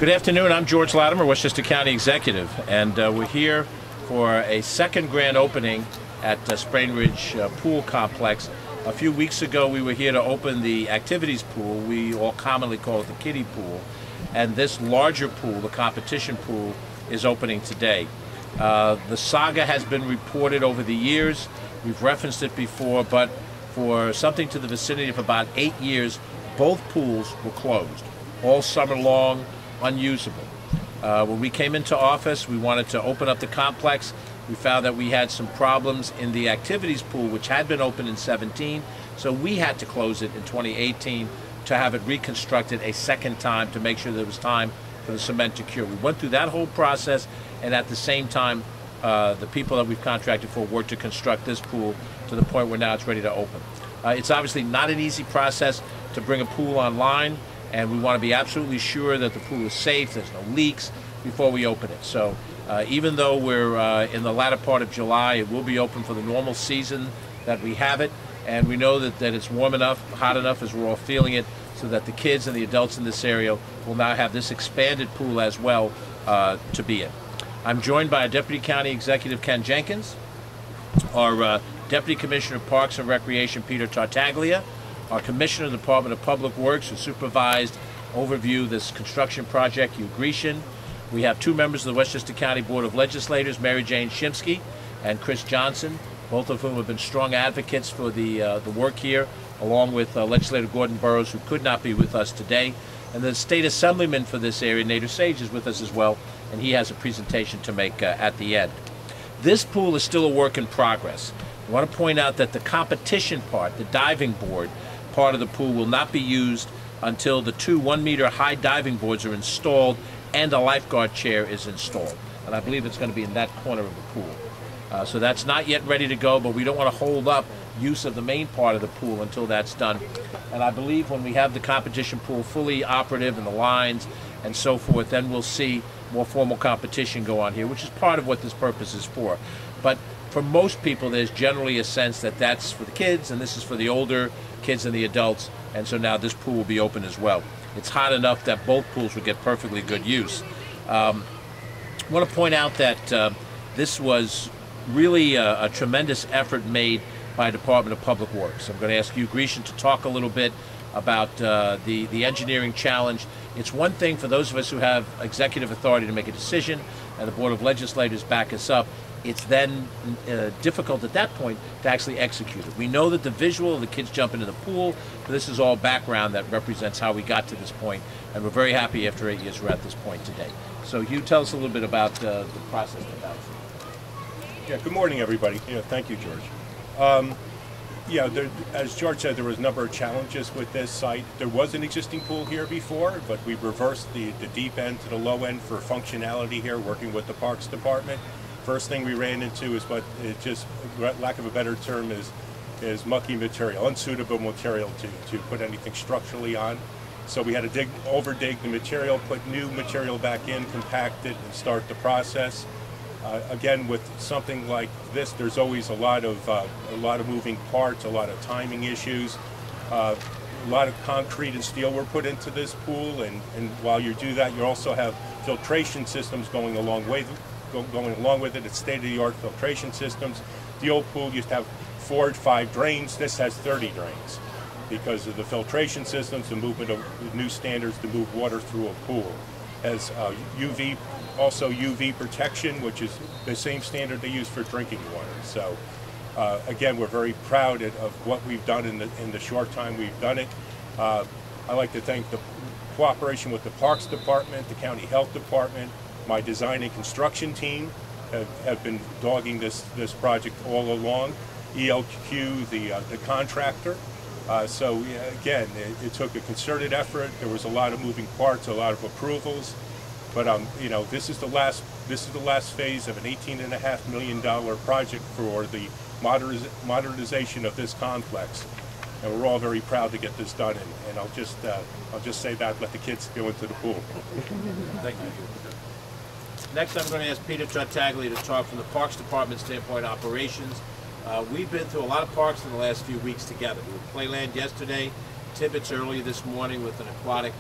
Good afternoon. I'm George Latimer, Westchester County Executive, and we're here for a second grand opening at Sprain Ridge Pool Complex. A few weeks ago, we were here to open the activities pool. We all commonly call it the kiddie pool. And this larger pool, the competition pool, is opening today. The saga has been reported over the years. We've referenced it before, but for something to the vicinity of about 8 years, both pools were closed all summer long, unusable. When we came into office, we wanted to open up the complex. We found that we had some problems in the activities pool, which had been open in 17, so we had to close it in 2018 to have it reconstructed a second time to make sure there was time for the cement to cure. We went through that whole process, and at the same time, the people that we've contracted for worked to construct this pool to the point where now it's ready to open. It's obviously not an easy process to bring a pool online, and we want to be absolutely sure that the pool is safe, there's no leaks before we open it. So even though we're in the latter part of July, it will be open for the normal season that we have it, and we know that it's warm enough, hot enough as we're all feeling it, so that the kids and the adults in this area will now have this expanded pool as well to be in. I'm joined by our Deputy County Executive, Ken Jenkins, our Deputy Commissioner of Parks and Recreation, Peter Tartaglia, our Commissioner of the Department of Public Works, who supervised overview this construction project, Hugh Grecian. We have two members of the Westchester County Board of Legislators, Mary Jane Shimsky and Chris Johnson, both of whom have been strong advocates for the work here, along with Legislator Gordon Burrows, who could not be with us today. And the State Assemblyman for this area, Nader Sage, is with us as well, and he has a presentation to make at the end. This pool is still a work in progress. I want to point out that the competition part, the diving board part of the pool, will not be used until the two 1-meter high diving boards are installed and a lifeguard chair is installed. And I believe it's going to be in that corner of the pool. So that's not yet ready to go, but we don't want to hold up use of the main part of the pool until that's done. And I believe when we have the competition pool fully operative and the lines and so forth, then we'll see more formal competition go on here, which is part of what this purpose is for. But for most people, there's generally a sense that that's for the kids and this is for the older kids and the adults, and so now this pool will be open as well. It's hot enough that both pools will get perfectly good use. I want to point out that this was really a tremendous effort made by Department of Public Works. I'm going to ask Hugh Grecian to talk a little bit about the engineering challenge. It's one thing for those of us who have executive authority to make a decision, and the Board of Legislators back us up. It's then difficult at that point to actually execute it. We know that the visual of the kids jumping in the pool, this is all background that represents how we got to this point, and we're very happy after 8 years we're at this point today. So Hugh, tell us a little bit about the process of that. Yeah, good morning everybody. Yeah, thank you, George. Yeah, as George said, there was a number of challenges with this site. There was an existing pool here before, but we reversed the deep end to the low end for functionality here, working with the Parks Department. First thing we ran into is what it just, lack of a better term, is mucky material, unsuitable material to put anything structurally on. So we had to over-dig the material, put new material back in, compact it, and start the process. Again, with something like this, there's always a lot of moving parts, a lot of timing issues. A lot of concrete and steel were put into this pool, and while you do that, you also have filtration systems going along with it. It's state-of-the-art filtration systems. The old pool used to have 4 or 5 drains. This has 30 drains because of the filtration systems, the movement of new standards to move water through a pool. Has also UV protection, which is the same standard they use for drinking water. So again, we're very proud of what we've done in the short time we've done it. I'd like to thank the cooperation with the Parks Department, the County Health Department. My design and construction team have been dogging this project all along. ELQ, the contractor. So again, it took a concerted effort. There was a lot of moving parts, a lot of approvals. But you know, this is the last phase of an $18.5 million project for the modernization of this complex, and we're all very proud to get this done. And I'll just say that, let the kids go into the pool. Thank you. Next, I'm going to ask Peter Tartaglia to talk from the Parks Department standpoint, operations. We've been through a lot of parks in the last few weeks together. We were at Playland yesterday, Tibbetts earlier this morning with an aquatic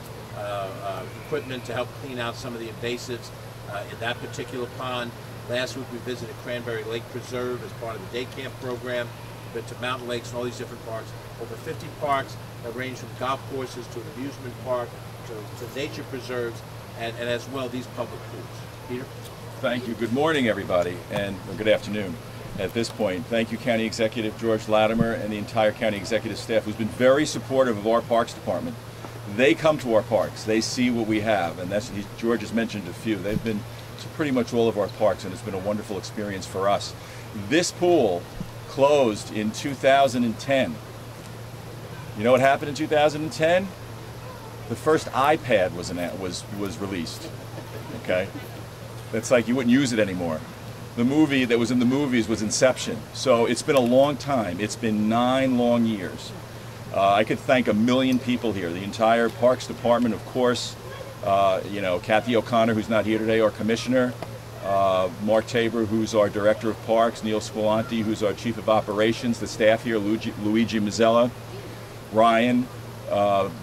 equipment to help clean out some of the invasives in that particular pond. Last week we visited Cranberry Lake Preserve as part of the day camp program. We've been to mountain lakes and all these different parks. Over 50 parks that range from golf courses to an amusement park to nature preserves and as well these public pools. Peter? Thank you. Good morning, everybody, or good afternoon at this point. Thank you, County Executive George Latimer and the entire County Executive staff who's been very supportive of our Parks Department. They come to our parks. They see what we have, and George has mentioned a few. They've been to pretty much all of our parks, and it's been a wonderful experience for us. This pool closed in 2010. You know what happened in 2010? The first iPad was released. Okay, that's like you wouldn't use it anymore. The movie that was in the movies was Inception. So it's been a long time. It's been 9 long years. I could thank a million people here. The entire Parks Department, of course. You know, Kathy O'Connor, who's not here today, our commissioner. Mark Tabor, who's our director of parks. Neil Squilanti, who's our chief of operations. The staff here, Luigi Mazzella, Ryan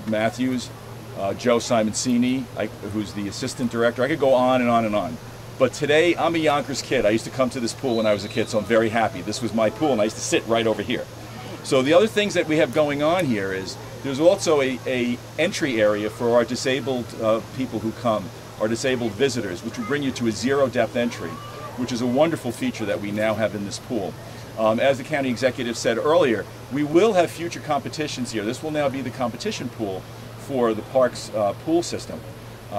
Matthews, Joe Simoncini, who's the assistant director. I could go on and on and on. But today, I'm a Yonkers kid. I used to come to this pool when I was a kid, so I'm very happy. This was my pool, and I used to sit right over here. So the other things that we have going on here is there's also a entry area for our disabled people who come, our disabled visitors, which will bring you to a zero-depth entry, which is a wonderful feature that we now have in this pool. As the county executive said earlier, we will have future competitions here. This will now be the competition pool for the park's pool system.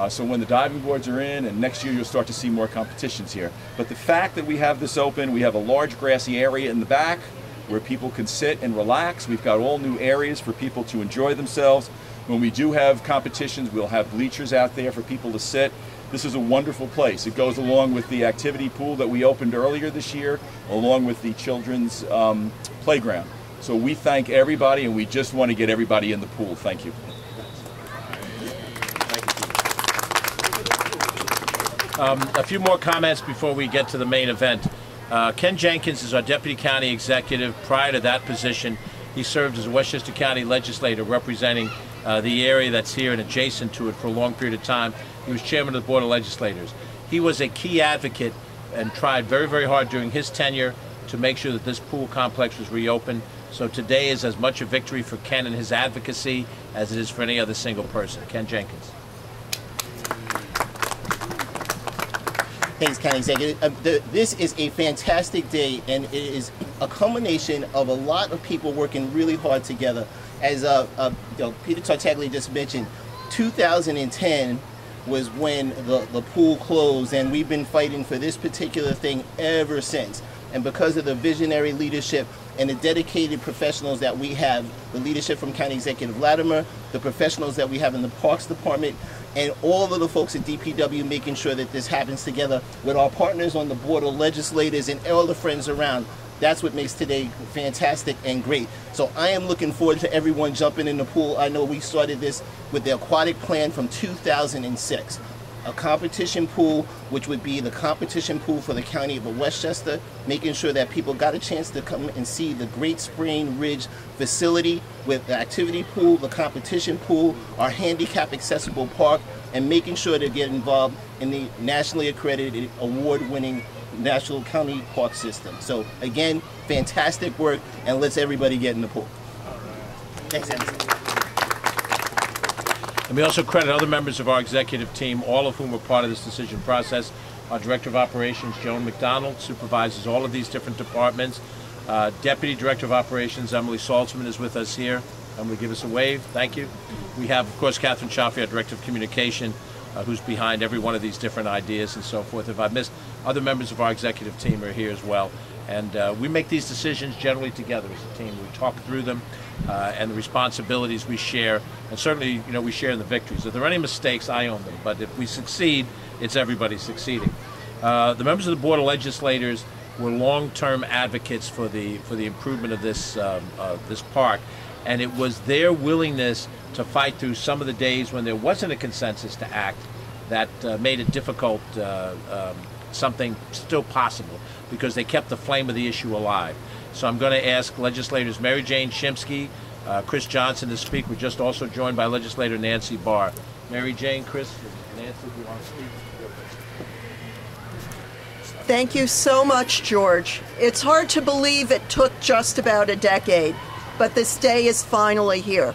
So when the diving boards are in, and next year you'll start to see more competitions here. But the fact that we have this open, we have a large grassy area in the back where people can sit and relax. We've got all new areas for people to enjoy themselves. When we do have competitions, we'll have bleachers out there for people to sit. This is a wonderful place. It goes along with the activity pool that we opened earlier this year, along with the children's playground. So we thank everybody, and we just want to get everybody in the pool. Thank you. A few more comments before we get to the main event. Ken Jenkins is our Deputy County Executive. Prior to that position, he served as a Westchester County legislator representing the area that's here and adjacent to it for a long period of time. He was chairman of the Board of Legislators. He was a key advocate and tried very, very hard during his tenure to make sure that this pool complex was reopened. So today is as much a victory for Ken and his advocacy as it is for any other single person. Ken Jenkins. Thanks, County Executive. This is a fantastic day, and it is a culmination of a lot of people working really hard together. As Peter Tartaglia just mentioned, 2010 was when the pool closed, and we've been fighting for this particular thing ever since. And because of the visionary leadership and the dedicated professionals that we have, the leadership from County Executive Latimer, the professionals that we have in the Parks Department, and all of the folks at DPW making sure that this happens together with our partners on the Board of Legislators and all the friends around. That's what makes today fantastic and great. So I am looking forward to everyone jumping in the pool. I know we started this with the aquatic plan from 2006. A competition pool, which would be the competition pool for the county of Westchester, making sure that people got a chance to come and see the great Sprain Ridge facility with the activity pool, the competition pool, our handicap accessible park, and making sure to get involved in the nationally accredited award-winning National County Park System. So again, fantastic work, and let's everybody get in the pool. Thanks, Anderson. And we also credit other members of our executive team, all of whom were part of this decision process. Our Director of Operations, Joan McDonald, supervises all of these different departments. Deputy Director of Operations, Emily Saltzman, is with us here. Emily, give us a wave. Thank you. We have, of course, Catherine Chaffee, our Director of Communication, who's behind every one of these different ideas and so forth. If I've missed, other members of our executive team are here as well. And we make these decisions generally together as a team. We talk through them and the responsibilities we share. And certainly, you know, we share in the victories. If there are any mistakes, I own them. But if we succeed, it's everybody succeeding. The members of the Board of Legislators were long-term advocates for the improvement of this park. And it was their willingness to fight through some of the days when there wasn't a consensus to act that made it difficult, something still possible, because they kept the flame of the issue alive. So I'm going to ask legislators Mary Jane Shimsky, Chris Johnson to speak. We're just also joined by legislator Nancy Barr. Mary Jane, Chris, and Nancy, if you want to speak. Thank you so much, George. It's hard to believe it took just about a decade, but this day is finally here.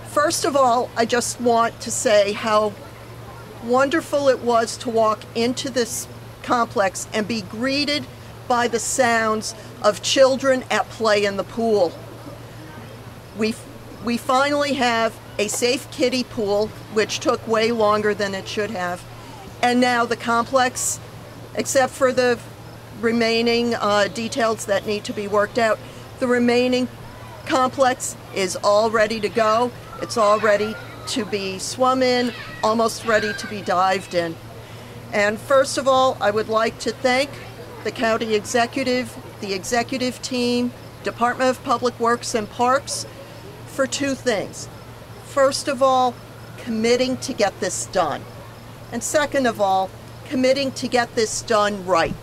First of all, I just want to say how wonderful it was to walk into this complex and be greeted by the sounds of children at play in the pool. We finally have a safe kiddie pool, which took way longer than it should have, and now the complex, except for the remaining details that need to be worked out, the remaining complex is all ready to go. It's all ready to be swum in, almost ready to be dived in. And first of all, I would like to thank the county executive, the executive team, Department of Public Works and Parks for two things. First of all, committing to get this done. And second of all, committing to get this done right.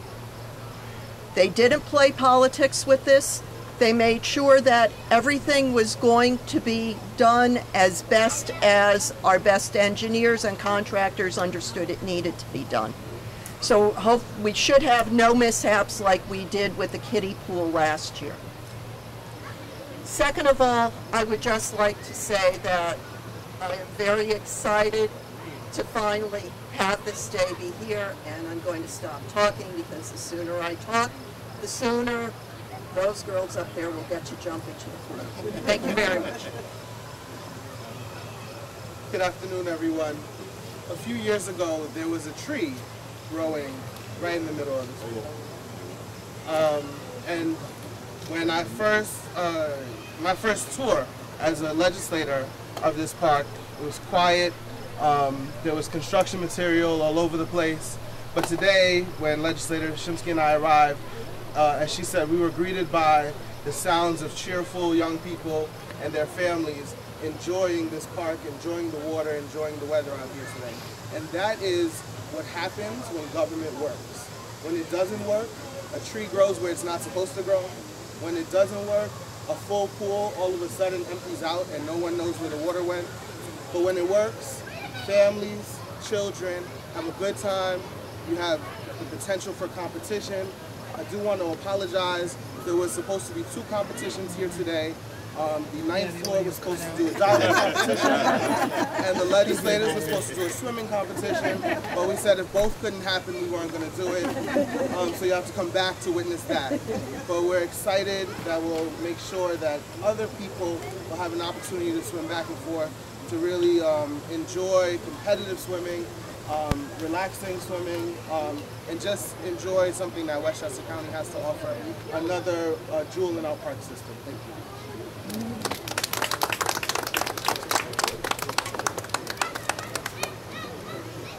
They didn't play politics with this. They made sure that everything was going to be done as best as our best engineers and contractors understood it needed to be done. So we should have no mishaps like we did with the kiddie pool last year. Second of all, I would just like to say that I am very excited to finally have this day be here, and I'm going to stop talking because the sooner I talk, the sooner those girls up there will get to jump into the pool. Thank you very much. Good afternoon, everyone. A few years ago, there was a tree growing right in the middle of the pool. And when I my first tour as a legislator of this park, it was quiet. There was construction material all over the place. But today, when Legislator Shimsky and I arrived, as she said, we were greeted by the sounds of cheerful young people and their families enjoying this park, enjoying the water, enjoying the weather out here today. And that is what happens when government works. When it doesn't work, a tree grows where it's not supposed to grow. When it doesn't work, a full pool all of a sudden empties out and no one knows where the water went. But when it works, families, children have a good time. You have the potential for competition. I do want to apologize. There was supposed to be 2 competitions here today. The 9th floor was supposed to do a diving competition, and the legislators were supposed to do a swimming competition, but we said if both couldn't happen, we weren't going to do it. So you have to come back to witness that. But we're excited that we'll make sure that other people will have an opportunity to swim back and forth, to really enjoy competitive swimming, relaxing swimming, and just enjoy something that Westchester County has to offer, another jewel in our park system. Thank you.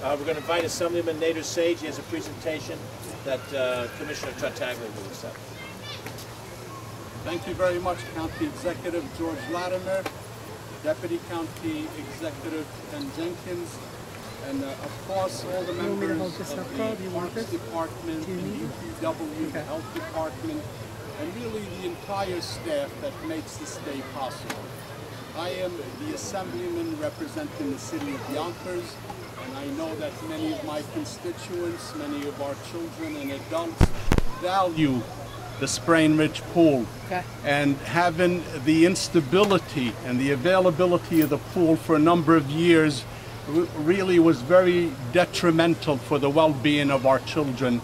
We're going to invite Assemblyman Nader Sage. He has a presentation that Commissioner Tartaglia will accept. Thank you very much, County Executive George Latimer, Deputy County Executive Ken Jenkins, and of course all the members of the Parks Department, the UPW, the Health Department, and really the entire staff that makes this day possible. I am the Assemblyman representing the City of Yonkers, and I know that many of my constituents, many of our children and adults value the Sprain Ridge pool. Okay. And having the instability and the availability of the pool for a number of years really was very detrimental for the well-being of our children.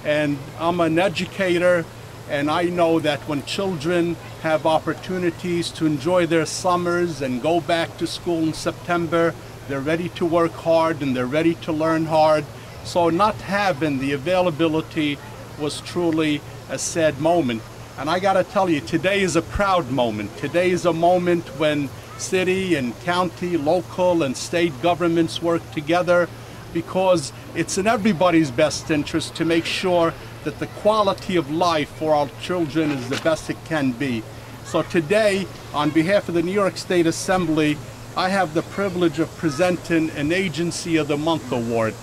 And I'm an educator, and I know that when children have opportunities to enjoy their summers and go back to school in September, they're ready to work hard and they're ready to learn hard. So not having the availability was truly a sad moment. And I gotta tell you, today is a proud moment. Today is a moment when city and county, local and state governments work together, because it's in everybody's best interest to make sure that the quality of life for our children is the best it can be. So today, on behalf of the New York State Assembly, I have the privilege of presenting an Agency of the Month award.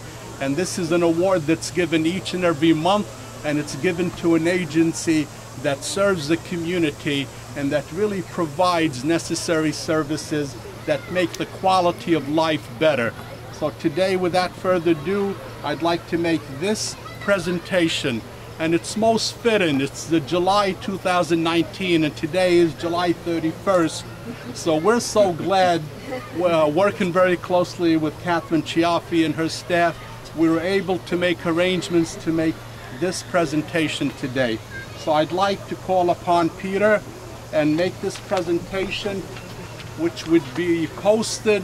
And this is an award that's given each and every month, and it's given to an agency that serves the community and that really provides necessary services that make the quality of life better. So today, without further ado, I'd like to make this presentation, and it's most fitting. It's the July 2019, and today is July 31st. So we're so glad, working very closely with Catherine Chiaffi and her staff, we were able to make arrangements to make this presentation today. So I'd like to call upon Peter and make this presentation, which would be posted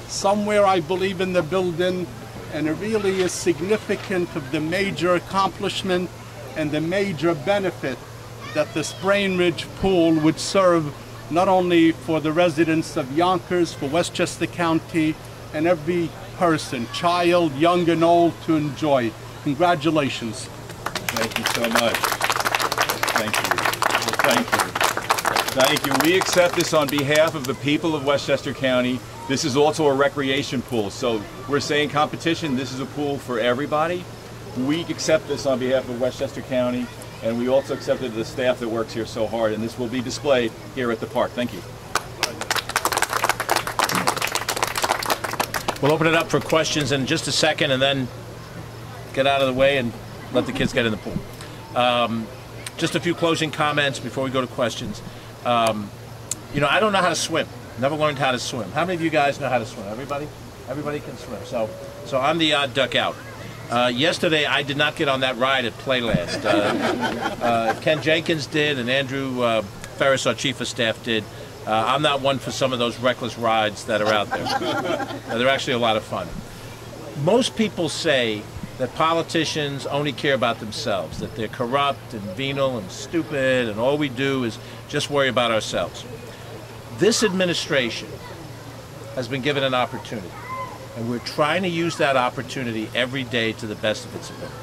somewhere, I believe, in the building, and it really is significant of the major accomplishment and the major benefit that the Sprain Ridge pool would serve not only for the residents of Yonkers, for Westchester County, and every person, child, young and old, to enjoy. Congratulations. Thank you so much. Thank you. Thank you. Thank you. We accept this on behalf of the people of Westchester County. This is also a recreation pool, so we're saying competition, this is a pool for everybody. We accept this on behalf of Westchester County, and we also accepted the staff that works here so hard, and this will be displayed here at the park. Thank you. We'll open it up for questions in just a second, and then get out of the way and let the kids get in the pool. Just a few closing comments before we go to questions. You know, I don't know how to swim. Never learned how to swim. How many of you guys know how to swim? Everybody? Everybody can swim. So I'm the odd duck out. Yesterday, I did not get on that ride at Playland. Ken Jenkins did, and Andrew Ferris, our chief of staff, did. I'm not one for some of those reckless rides that are out there. They're actually a lot of fun. Most people say that politicians only care about themselves, that they're corrupt and venal and stupid, and all we do is just worry about ourselves. This administration has been given an opportunity, and we're trying to use that opportunity every day to the best of its ability.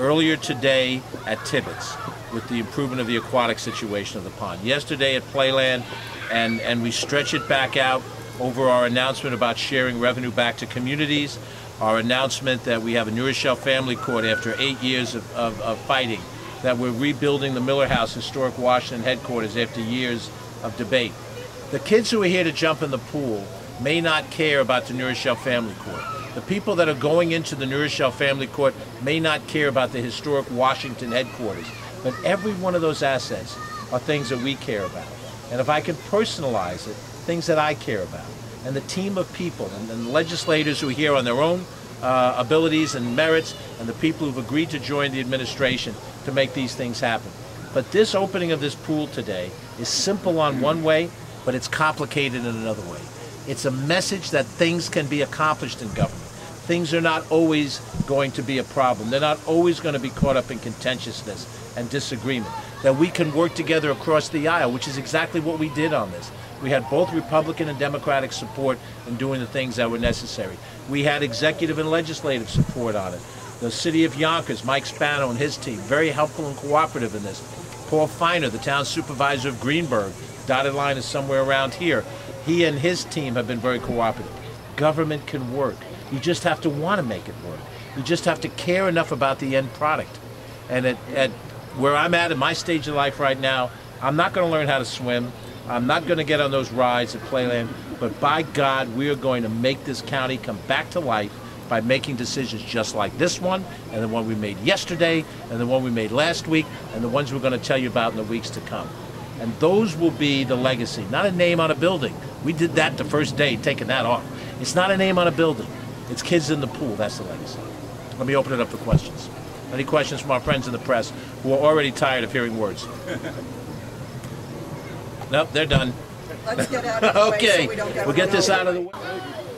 Earlier today at Tibbetts, with the improvement of the aquatic situation of the pond. Yesterday at Playland, and we stretch it back out over our announcement about sharing revenue back to communities, our announcement that we have a New Rochelle Family Court after 8 years of fighting, that we're rebuilding the Miller House Historic Washington headquarters after years of debate. The kids who are here to jump in the pool may not care about the New Rochelle Family Court. The people that are going into the New Rochelle Family Court may not care about the historic Washington headquarters. But every one of those assets are things that we care about. And if I can personalize it, things that I care about. And the team of people and the legislators who are here on their own abilities and merits, and the people who've agreed to join the administration to make these things happen. But this opening of this pool today is simple on one way, but it's complicated in another way. It's a message that things can be accomplished in government. Things are not always going to be a problem. They're not always going to be caught up in contentiousness and disagreement. That we can work together across the aisle, which is exactly what we did on this. We had both Republican and Democratic support in doing the things that were necessary. We had executive and legislative support on it. The city of Yonkers, Mike Spano and his team, very helpful and cooperative in this. Paul Feiner, the town supervisor of Greenburgh, dotted line is somewhere around here. He and his team have been very cooperative. Government can work. You just have to want to make it work. You just have to care enough about the end product. And at where I'm at in my stage of life right now, I'm not going to learn how to swim. I'm not going to get on those rides at Playland. But by God, we are going to make this county come back to life by making decisions just like this one, and the one we made yesterday, and the one we made last week, and the ones we're going to tell you about in the weeks to come. And those will be the legacy, not a name on a building. We did that the first day, taking that off. It's not a name on a building. It's kids in the pool. That's the legacy. Let me open it up for questions. Any questions from our friends in the press who are already tired of hearing words? Nope, they're done. Let's get out of the way Okay, so we don't get we'll get this run out of over. the way.